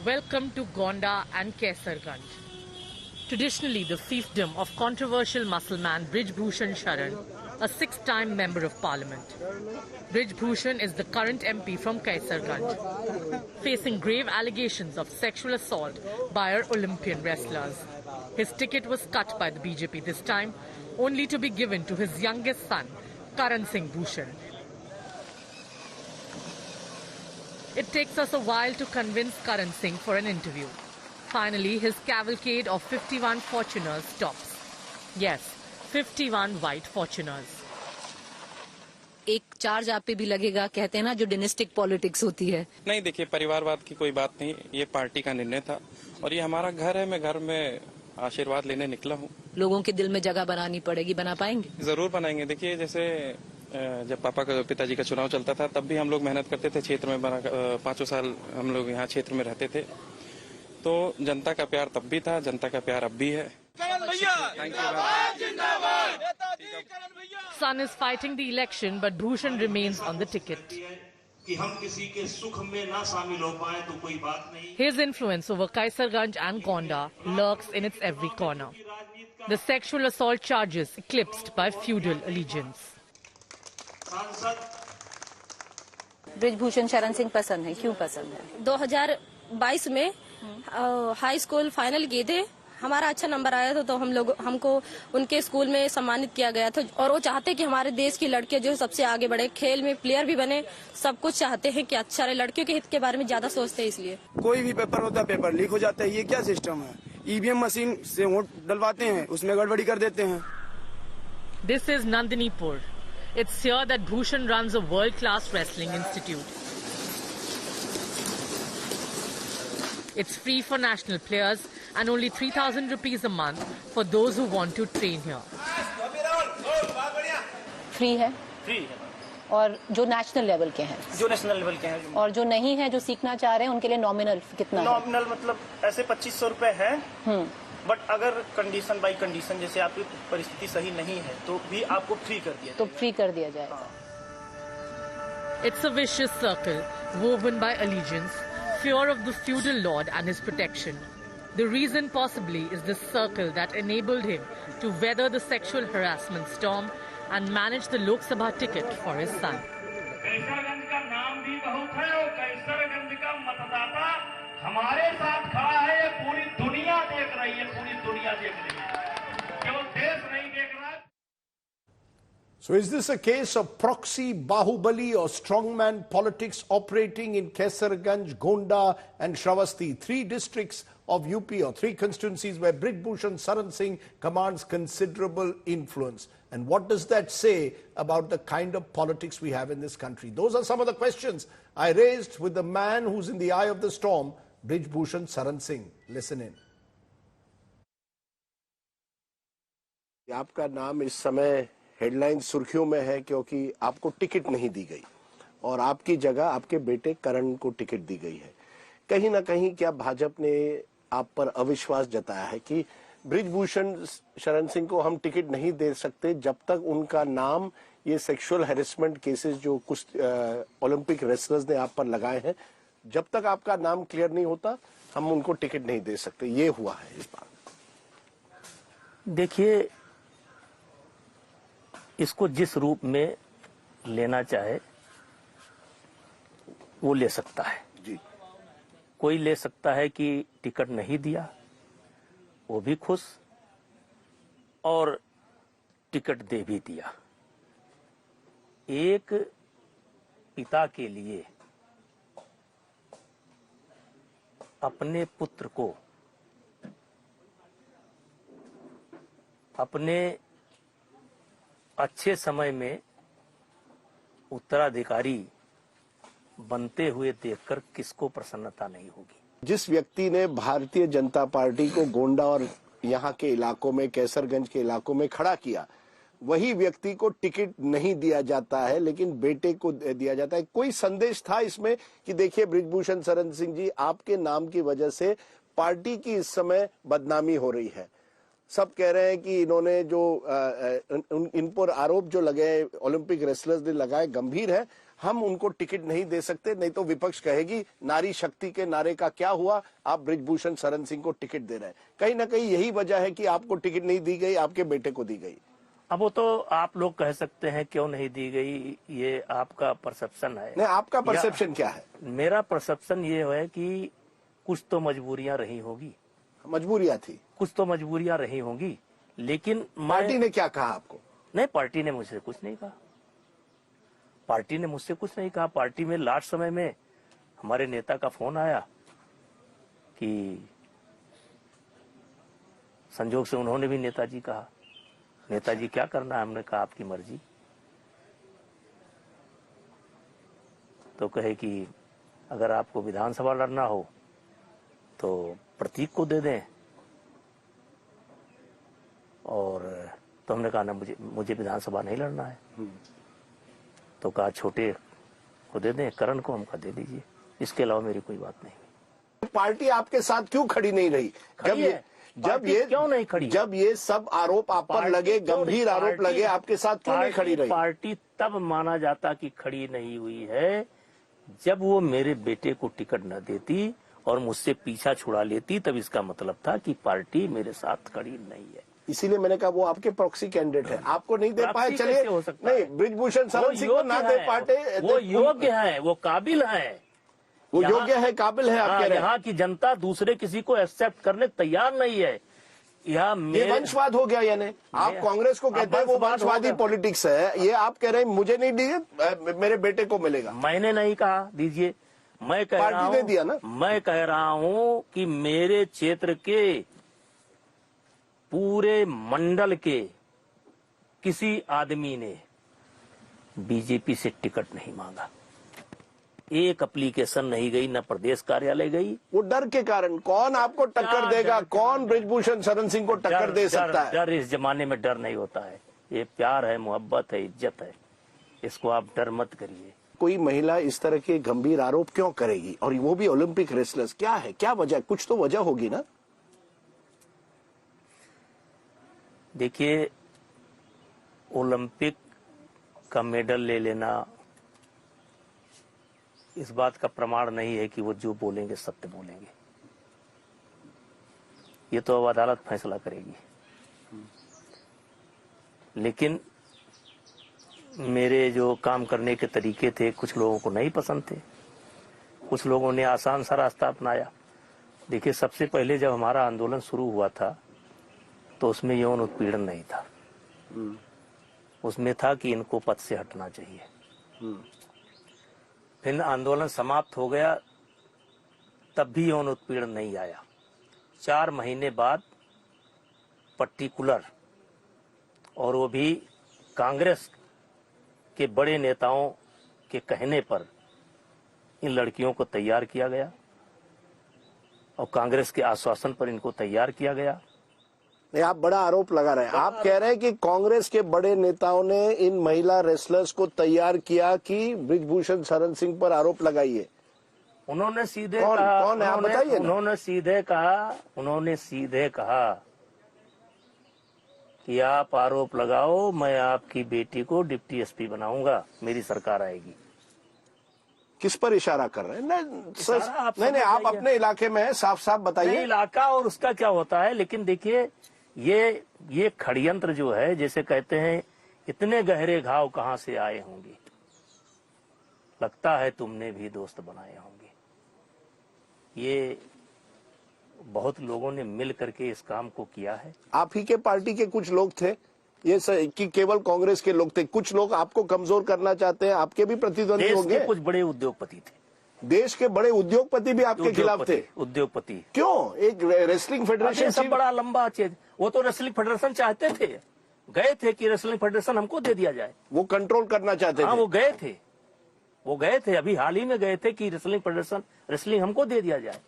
Welcome to Gonda and Kaisarganj. Traditionally the fiefdom of controversial Mussalman Brij Bhushan Sharan, a 6-time member of parliament. Brij Bhushan is the current MP from Kaisarganj, facing grave allegations of sexual assault by our Olympian wrestlers. His ticket was cut by the BJP this time, only to be given to his youngest son, Karan Singh Bhushan. It takes us a while to convince Karan Singh for an interview. Finally, his cavalcade of 51 Fortuners stops. Yes, 51 white Fortuners. एक charge आप पे भी लगेगा, कहते हैं ना जो डिनेस्टिक politics होती है। नहीं, देखिए परिवारवाद की कोई बात नहीं, ये पार्टी का निर्णय था और ये हमारा घर है। मैं घर में आशीर्वाद लेने निकला हूँ। लोगों के दिल में जगह बनानी पड़ेगी, बना पाएंगे? जरूर बनाएंगे। देखिए जैसे जब पापा का पिताजी का चुनाव चलता था तब भी हम लोग मेहनत करते थे क्षेत्र में, 5 साल हम लोग यहाँ क्षेत्र में रहते थे, तो जनता का प्यार तब भी था, जनता का प्यार अब भी है। Son is fighting the election, but Bhushan remains on the ticket. कि हम किसी के सुख में ना शामिल हो पाए तो कोई बात नहीं। His influence over Kaisarganj and Gonda lurks in its every corner. The sexual assault charges eclipsed by feudal allegiance. Brijbhushan Sharan Singh पसंद है, क्यों पसंद है? 2022 में हाई स्कूल फाइनल किए थे, हमारा अच्छा नंबर आया था, तो हमको उनके स्कूल में सम्मानित किया गया था। और वो चाहते कि हमारे देश की लड़कियां जो सबसे आगे बढ़े, खेल में प्लेयर भी बने, सब कुछ चाहते हैं कि अच्छा रहे। लड़कियों के हित के बारे में ज्यादा सोचते हैं। इसलिए कोई भी पेपर होता है, पेपर लीक हो जाता है। ये क्या सिस्टम है? ईवीएम मशीन से वोट डलवाते हैं, उसमें गड़बड़ी कर देते हैं। This is Nandinipur. It's here that Bhushan runs a world-class wrestling institute. It's free for national players and only 3,000 rupees a month for those who want to train here. Free है? Free है। और जो national level के हैं? जो national level के हैं। और जो नहीं है, जो सीखना चाह रहे हैं, उनके लिए नॉमिनल कितना है? नॉमिनल मतलब ऐसे 2500 रुपए है, बट अगर कंडीशन बाई कंडीशन, जैसे आपकी परिस्थिति सही नहीं है तो भी आपको फ्री कर दिया, तो फ्री कर दिया जाएगा। It's a vicious circle woven by allegiance, fear of the feudal lord and his protection. The reason possibly is the circle that enabled him to weather the sexual harassment storm and manage the Lok Sabha ticket for his son. Kaiserganj का नाम भी बहुत है और कैसरगंज का मतदाता हमारे साथ खड़ा है। ये पूरी दुनिया देख रही है, पूरी दुनिया देख रही है, केवल देश नहीं देख रहा है। So is this a case of proxy Bahubali or strongman politics operating in Kaisarganj, Gonda and Shravasti, 3 districts of UP or 3 constituencies where Brij Bhushan Saran Singh commands considerable influence? And what does that say about the kind of politics we have in this country? Those are some of the questions I raised with the man who's in the eye of the storm, Brij Bhushan Saran Singh. Listen in. आपका नाम इस समय headline सुर्खियों में है क्योंकि आपको ticket नहीं दी गई और आपकी जगह आपके बेटे करण को टिकट दी गई है। कहीं ना कहीं क्या भाजपा ने आप पर अविश्वास जताया है कि ब्रिजभूषण शरण सिंह को हम टिकट नहीं दे सकते जब तक उनका नाम, ये सेक्सुअल हैरेसमेंट केसेस जो कुछ ओलंपिक रेसलर्स ने आप पर लगाए हैं, जब तक आपका नाम क्लियर नहीं होता हम उनको टिकट नहीं दे सकते? ये हुआ है इस बार। देखिए, इसको जिस रूप में लेना चाहे वो ले सकता है जी। कोई ले सकता है कि टिकट नहीं दिया, वो भी खुश, और टिकट दे भी दिया। एक पिता के लिए अपने पुत्र को अपने अच्छे समय में उत्तराधिकारी बनते हुए देखकर किसको प्रसन्नता नहीं होगी। जिस व्यक्ति ने भारतीय जनता पार्टी को गोंडा और यहाँ के इलाकों में, कैसरगंज के इलाकों में खड़ा किया, वही व्यक्ति को टिकट नहीं दिया जाता है लेकिन बेटे को दिया जाता है। कोई संदेश था इसमें कि देखिए ब्रिजभूषण शरण सिंह जी, आपके नाम की वजह से पार्टी की इस समय बदनामी हो रही है। सब कह रहे हैं कि इन्होंने जो इन पर आरोप जो लगे ओलंपिक रेसलर्स ने लगाए गंभीर है, हम उनको टिकट नहीं दे सकते, नहीं तो विपक्ष कहेगी नारी शक्ति के नारे का क्या हुआ, आप ब्रिजभूषण शरण सिंह को टिकट दे रहे हैं। कहीं ना कहीं यही वजह है कि आपको टिकट नहीं दी गई, आपके बेटे को दी गई। अब वो तो आप लोग कह सकते हैं क्यों नहीं दी गई, ये आपका परसेप्शन है। नहीं, आपका परसेप्शन क्या है? मेरा परसेप्शन ये है कि कुछ तो मजबूरियां रही होगी। मजबूरियां थी, कुछ तो मजबूरियां रही होंगी, लेकिन पार्टी ने क्या कहा आपको? नहीं, पार्टी ने मुझसे कुछ नहीं कहा। पार्टी ने मुझसे कुछ नहीं कहा। पार्टी में लास्ट समय में हमारे नेता का फोन आया कि संजोग से उन्होंने भी नेताजी कहा, नेताजी क्या करना है? हमने कहा आपकी मर्जी। तो कहे कि अगर आपको विधानसभा लड़ना हो तो प्रतीक को दे दें, और तो हमने कहा ना, मुझे विधानसभा नहीं लड़ना है। तो कहा छोटे को दे दें, करण को हमका दे दीजिए, इसके अलावा मेरी कोई बात नहीं। पार्टी आपके साथ क्यों खड़ी नहीं रही? जब ये क्यों नहीं खड़ी? जब ये सब आरोप आप पर लगे, गंभीर आरोप लगे, आपके साथ क्यों नहीं खड़ी रही? पार्टी तब माना जाता कि खड़ी नहीं हुई है जब वो मेरे बेटे को टिकट न देती और मुझसे पीछा छुड़ा लेती, तब इसका मतलब था कि पार्टी मेरे साथ खड़ी नहीं है। इसीलिए मैंने कहा वो आपके प्रॉक्सी कैंडिडेट है, आपको नहीं दे पाए। चलिए, नहीं, ब्रिजभूषण शरण सिंह को ना दे पाते, वो योग्य है, वो काबिल है, वो योग्य है, काबिल है। आप कह रहे हैं यहाँ की जनता दूसरे किसी को एक्सेप्ट करने तैयार नहीं है। ये वंशवाद हो गया। यानी आप कांग्रेस को कहते हैं वो वंशवादी पॉलिटिक्स है, ये आप कह रहे हैं मुझे नहीं दिए, मेरे बेटे को मिलेगा। मैंने नहीं कहा दीजिए, मैं कह रहा हूं, पार्टी ने दिया ना। मैं कह रहा हूं कि मेरे क्षेत्र के पूरे मंडल के किसी आदमी ने बीजेपी से टिकट नहीं मांगा, एक एप्लीकेशन नहीं गई, न प्रदेश कार्यालय गई। वो डर के कारण। कौन आपको टक्कर देगा? कौन ब्रिजभूषण शरण सिंह को टक्कर दे सकता है? डर इस जमाने में डर नहीं होता है, ये प्यार है, मोहब्बत है, इज्जत है, इसको आप डर मत करिए। कोई महिला इस तरह के गंभीर आरोप क्यों करेगी, और वो भी ओलंपिक रेसलर्स? क्या है, क्या वजह? कुछ तो वजह होगी ना। देखिए, ओलंपिक का मेडल ले लेना इस बात का प्रमाण नहीं है कि वो जो बोलेंगे सत्य बोलेंगे। ये तो अब अदालत फैसला करेगी। लेकिन मेरे जो काम करने के तरीके थे कुछ लोगों को नहीं पसंद थे, कुछ लोगों ने आसान सा रास्ता अपनाया। देखिए, सबसे पहले जब हमारा आंदोलन शुरू हुआ था तो उसमें यौन उत्पीड़न नहीं था, उसमें था कि इनको पद से हटना चाहिए। फिर आंदोलन समाप्त हो गया, तब भी यौन उत्पीड़न नहीं आया। 4 महीने बाद पर्टिकुलर, और वो भी कांग्रेस के बड़े नेताओं के कहने पर, इन लड़कियों को तैयार किया गया और कांग्रेस के आश्वासन पर इनको तैयार किया गया। नहीं, आप बड़ा आरोप लगा रहे हैं। आप कह रहे हैं कि कांग्रेस के बड़े नेताओं ने इन महिला रेसलर्स को तैयार किया कि ब्रिजभूषण शरण सिंह पर आरोप लगाइए। उन्होंने सीधे कौन है आप बताइए? उन्होंने सीधे कहा कि आप आरोप लगाओ, मैं आपकी बेटी को डिप्टी एसपी बनाऊंगा, मेरी सरकार आएगी। किस पर इशारा कर रहे हैं? नहीं, आप अपने इलाके में साफ साफ बताइए। इलाका और उसका क्या होता है। लेकिन देखिए, ये षड्यंत्र जो है, जैसे कहते हैं इतने गहरे घाव कहां से आए होंगे, लगता है तुमने भी दोस्त बनाए होंगे। ये बहुत लोगों ने मिल करके इस काम को किया है। आप ही के पार्टी के कुछ लोग थे ये कि केवल कांग्रेस के लोग थे? कुछ लोग आपको कमजोर करना चाहते हैं, आपके भी प्रतिद्वंदी होंगे। कुछ बड़े उद्योगपति थे, देश के बड़े उद्योगपति भी आपके खिलाफ थे। उद्योगपति क्यों? एक रेसलिंग फेडरेशन सब बड़ा लंबा चीज, वो तो रेसलिंग फेडरेशन चाहते थे, गए थे कि रेसलिंग फेडरेशन हमको दे दिया जाए, वो कंट्रोल करना चाहते थे। वो गए थे, अभी हाल ही में गए थे कि रेसलिंग फेडरेशन, रेसलिंग हमको दे दिया जाए।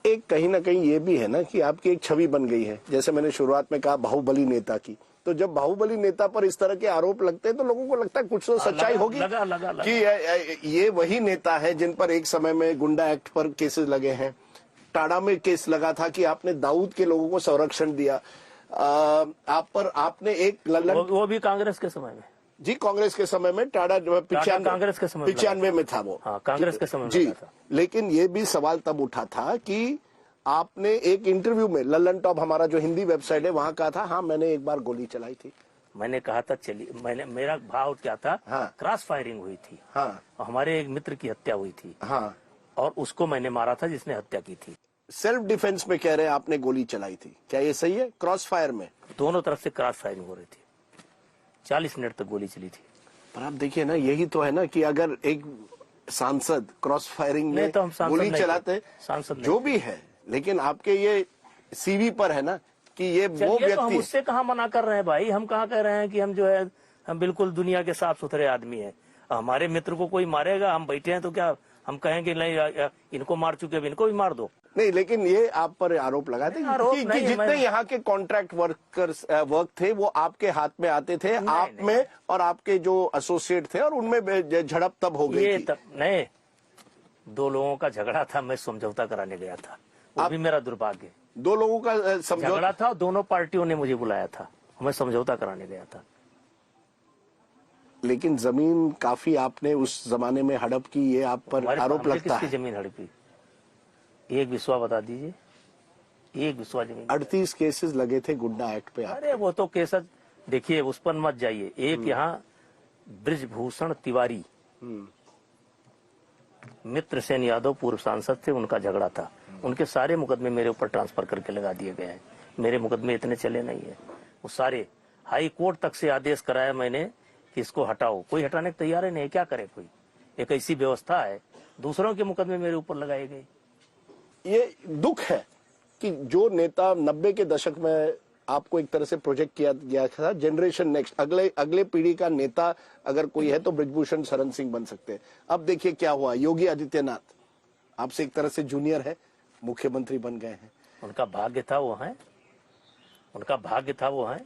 एक कहीं ना कहीं ये भी है ना कि आपकी एक छवि बन गई है, जैसे मैंने शुरुआत में कहा बाहुबली नेता की। तो जब बाहुबली नेता पर इस तरह के आरोप लगते हैं तो लोगों को लगता है कुछ तो सच्चाई होगी कि ये वही नेता है जिन पर एक समय में गुंडा एक्ट पर केसेस लगे हैं। टाड़ा में केस लगा था कि आपने दाऊद के लोगों को संरक्षण दिया। आप पर आपने एक लल्लन, वो भी कांग्रेस के समय में, जी कांग्रेस के समय में, टाड़ा कांग्रेस के समय 95 में था वो, हाँ कांग्रेस के समय में जी था। लेकिन ये भी सवाल तब उठा था कि आपने एक इंटरव्यू में, लल्लन टॉप हमारा जो हिंदी वेबसाइट है वहां कहा था, हाँ मैंने एक बार गोली चलाई थी। मैंने कहा था चलिए, मैंने, मेरा भाव क्या था, हाँ, क्रॉस फायरिंग हुई थी, हाँ, हमारे एक मित्र की हत्या हुई थी, हाँ, और उसको मैंने मारा था जिसने हत्या की थी। सेल्फ डिफेंस में कह रहे हैं आपने गोली चलाई थी, क्या ये सही है? क्रॉस फायर में दोनों तरफ से क्रॉस फायरिंग हो रही थी, 40 मिनट तक गोली चली थी। पर आप देखिए ना, यही तो है ना कि अगर एक सांसद क्रॉस फायरिंग में तो हम गोली चलाते, सांसद जो भी है, लेकिन आपके ये सीवी पर है ना कि ये वो व्यक्ति, तो हम उससे कहाँ मना कर रहे हैं भाई, हम कहाँ कह रहे हैं कि हम जो है हम बिल्कुल दुनिया के साफ सुथरे आदमी हैं। हमारे मित्र को कोई मारेगा, हम बैठे हैं तो क्या हम कहेंगे नहीं इनको मार चुके अब इनको भी मार दो? नहीं, लेकिन ये आप पर आरोप लगाते हैं कि जितने यहाँ के कॉन्ट्रैक्ट वर्क थे वो आपके हाथ में आते थे, आप में और आपके जो एसोसिएट थे, और उनमें झड़प तब हो गई थी। नहीं, 2 लोगों का झगड़ा था, मैं समझौता कराने गया था, वो भी मेरा दुर्भाग्य। 2 लोगों का झगड़ा था, दोनों पार्टियों ने मुझे बुलाया था, मैं समझौता कराने गया था। लेकिन जमीन काफी आपने उस जमाने में हड़प की, ये आप पर आरोप लगता है। जमीन हड़पी, एक विश्वा बता दीजिए, एक विश्वा जमीन। 38 केसेस लगे थे गुंडा एक्ट पे। अरे वो तो केस, देखिए उस पर मत जाइए। एक यहाँ ब्रिजभूषण तिवारी, मित्र सेन यादव पूर्व सांसद थे, उनका झगड़ा था, उनके सारे मुकदमे मेरे ऊपर ट्रांसफर करके लगा दिए गए हैं। मेरे मुकदमे इतने चले नहीं है, वो सारे हाई कोर्ट तक से आदेश कराया मैंने कि इसको हटाओ, कोई हटाने को तैयार ही नहीं, क्या करे कोई? एक ऐसी व्यवस्था है, दूसरों के मुकदमे मेरे ऊपर लगाए गए। ये दुख है कि जो नेता 90 के दशक में आपको एक तरह से प्रोजेक्ट किया गया था, जनरेशन नेक्स्ट, अगले पीढ़ी का नेता अगर कोई है तो ब्रिजभूषण शरण सिंह बन सकते हैं। अब देखिए क्या हुआ, योगी आदित्यनाथ आपसे एक तरह से जूनियर है, मुख्यमंत्री बन गए हैं। उनका भाग्य था वो है, उनका भाग्य था वो है।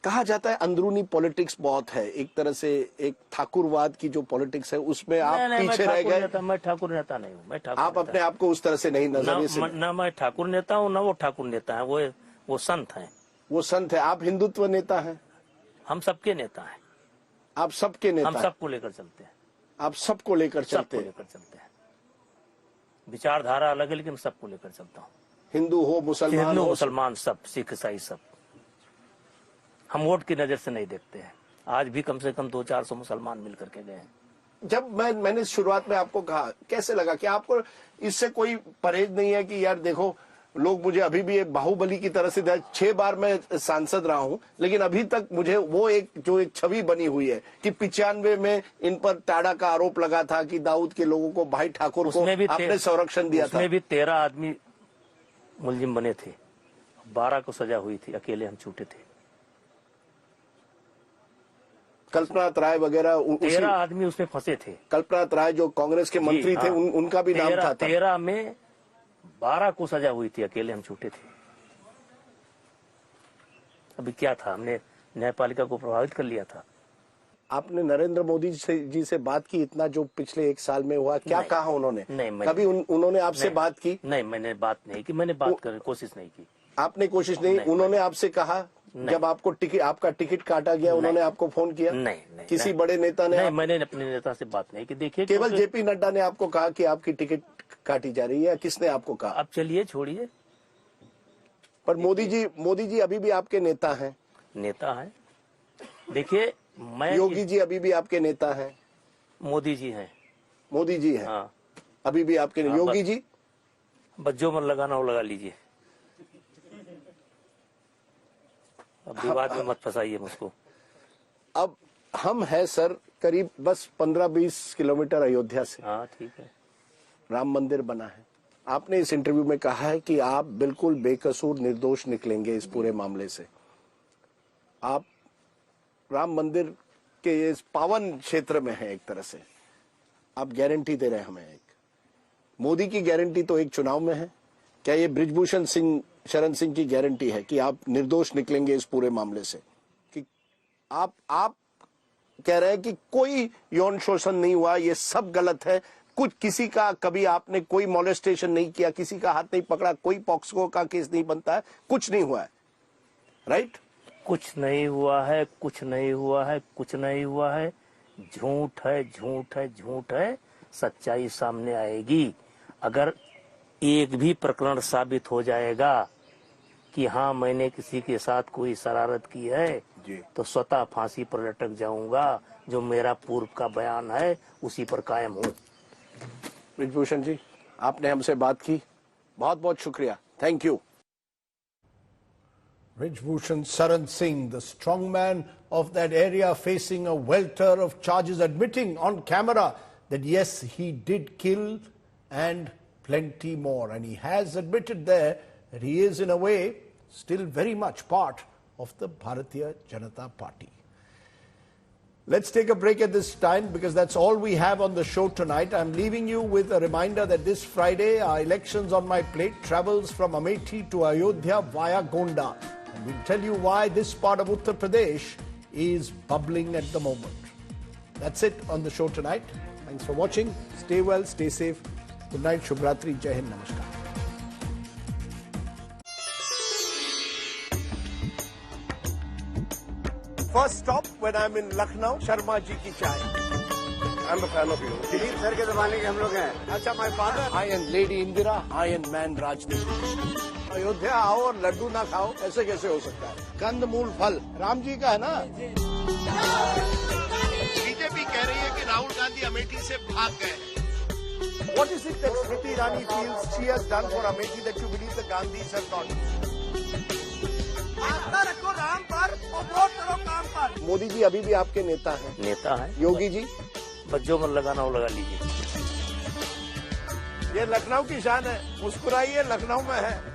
कहा जाता है अंदरूनी पॉलिटिक्स बहुत है, एक तरह से एक ठाकुरवाद की जो पॉलिटिक्स है उसमें आप पीछे रह गए। मैं ठाकुर नेता नहीं हूँ, मैं ठाकुर आप अपने आप को उस तरह से नहीं नजरिए से, ना मैं ठाकुर नेता हूँ, ना वो ठाकुर नेता है, वो संत हैं। वो संत है, आप हिंदुत्व नेता हैं। हम सबके नेता हैं। आप सबके नेता, हम सबको लेकर चलते हैं। आप सबको लेकर चलते हैं। विचारधारा अलग है लेकिन सबको लेकर चलता हूँ। हिंदू हो, मुसलमान सब, सिख ईसाई सब, हम वोट की नजर से नहीं देखते हैं। आज भी कम से कम 200-400 मुसलमान मिल करके गए हैं। जब मैंने शुरुआत में आपको कहा, कैसे लगा कि आपको इससे कोई परहेज नहीं है कि यार देखो लोग मुझे अभी भी एक बाहुबली की तरह से, 6 बार मैं सांसद रहा हूं, लेकिन अभी तक मुझे वो एक छवि बनी हुई है कि 95 में इन पर टाड़ा का आरोप लगा था कि दाऊद के लोगों को, भाई ठाकुर को आपने संरक्षण दिया था। उसमें भी 13 आदमी मुलजिम बने थे, 12 को सजा हुई थी, अकेले हम छूटे थे। कल्पना राय वगैरह 13 आदमी उसमें फंसे थे। कल्पना राय जो कांग्रेस के मंत्री थे, उनका भी नाम था। 13 में 12 को सजा हुई थी, अकेले हम छूटे थे। अभी क्या था, हमने न्यायपालिका को प्रभावित कर लिया था। आपने नरेंद्र मोदी जी से बात की, इतना जो पिछले 1 साल में हुआ, क्या कहा उन्होंने? नहीं, कभी उन्होंने आपसे बात की? नहीं, मैंने बात नहीं की, मैंने बात करने की कोशिश नहीं की। आपने कोशिश नहीं? उन्होंने आपसे कहा जब आपको आपका टिकट काटा गया, उन्होंने आपको फोन किया? नहीं, किसी बड़े नेता ने? नहीं, मैंने अपने नेता से बात नहीं की। देखिए, केवल जेपी नड्डा ने आपको कहा कि आपकी टिकट काटी जा रही है, किसने आपको कहा? अब चलिए छोड़िए। पर मोदी जी अभी भी आपके नेता हैं। नेता हैं, देखिए योगी जी अभी भी आपके नेता हैं। मोदी जी हैं। मोदी जी हैं, हाँ, अभी भी आपके। योगी जी बस जो मन लगाना वो लगा लीजिए, अब विवाद में मत फंसाइए मुझको। अब हम है सर करीब बस 15-20 किलोमीटर अयोध्या से। हाँ ठीक है। राम मंदिर बना है। आपने इस इंटरव्यू में कहा है कि आप बिल्कुल बेकसूर निर्दोष निकलेंगे इस पूरे मामले से। आप राम मंदिर के इस पावन क्षेत्र में हैं, एक तरह से आप गारंटी दे रहे हैं हमें एक। मोदी की गारंटी तो एक चुनाव में है, क्या ये बृजभूषण शरण सिंह की गारंटी है कि आप निर्दोष निकलेंगे इस पूरे मामले से? कि आप कह रहे हैं कि कोई यौन शोषण नहीं हुआ, ये सब गलत है, कुछ किसी का कभी आपने कोई मॉलेस्टेशन नहीं किया, किसी का हाथ नहीं पकड़ा, कोई पॉक्सो का केस नहीं बनता है, कुछ नहीं हुआ है, राइट? कुछ नहीं हुआ है, कुछ नहीं हुआ है, कुछ नहीं हुआ है, झूठ है, झूठ है, झूठ है। सच्चाई सामने आएगी। अगर एक भी प्रकरण साबित हो जाएगा कि हाँ मैंने किसी के साथ कोई शरारत की है तो स्वतः फांसी पर लटक जाऊंगा। जो मेरा पूर्व का बयान है उसी पर कायम हूँ। बृजभूषण जी, आपने हमसे बात की, बहुत बहुत शुक्रिया, thank you. Brijbhushan Saran Singh, the strongman of that area, facing a welter of charges, admitting on camera that yes, he did kill and plenty more. And he has admitted there that he is in a way still very much part of the Bharatiya Janata Party. Let's take a break at this time because that's all we have on the show tonight. I'm leaving you with a reminder that this Friday our Elections on My Plate travels from Amethi to Ayodhya via Gonda. And we'll tell you why this part of Uttar Pradesh is bubbling at the moment. That's it on the show tonight. Thanks for watching. Stay well, stay safe. Good night, Shubhratri, Jai Hind, Namaskar. First stop when I'm in Lucknow, Sharma ji ki chai. I'm a fan of you. Dilip sir के जमाने के हम लोग हैं. अच्छा, my father, Iron Lady Indira, Iron Man राजनीति. अयोध्या आओ और लड्डू ना खाओ, ऐसे कैसे हो सकता है? कंद मूल फल राम जी का है ना. बीजेपी कह रही है कि राहुल गांधी अमेठी से भाग गए. What is it that Smriti Irani feels she has done for Amethi that you believe the Gandhis have not? आस्था रखो राम पर और वोट करो काम पर. मोदी जी अभी भी आपके नेता हैं. नेता हैं. योगी जी बस जो मन लगाना हो लगा लीजिए. ये लखनऊ की शान है. मुस्कुराइए, लखनऊ में है.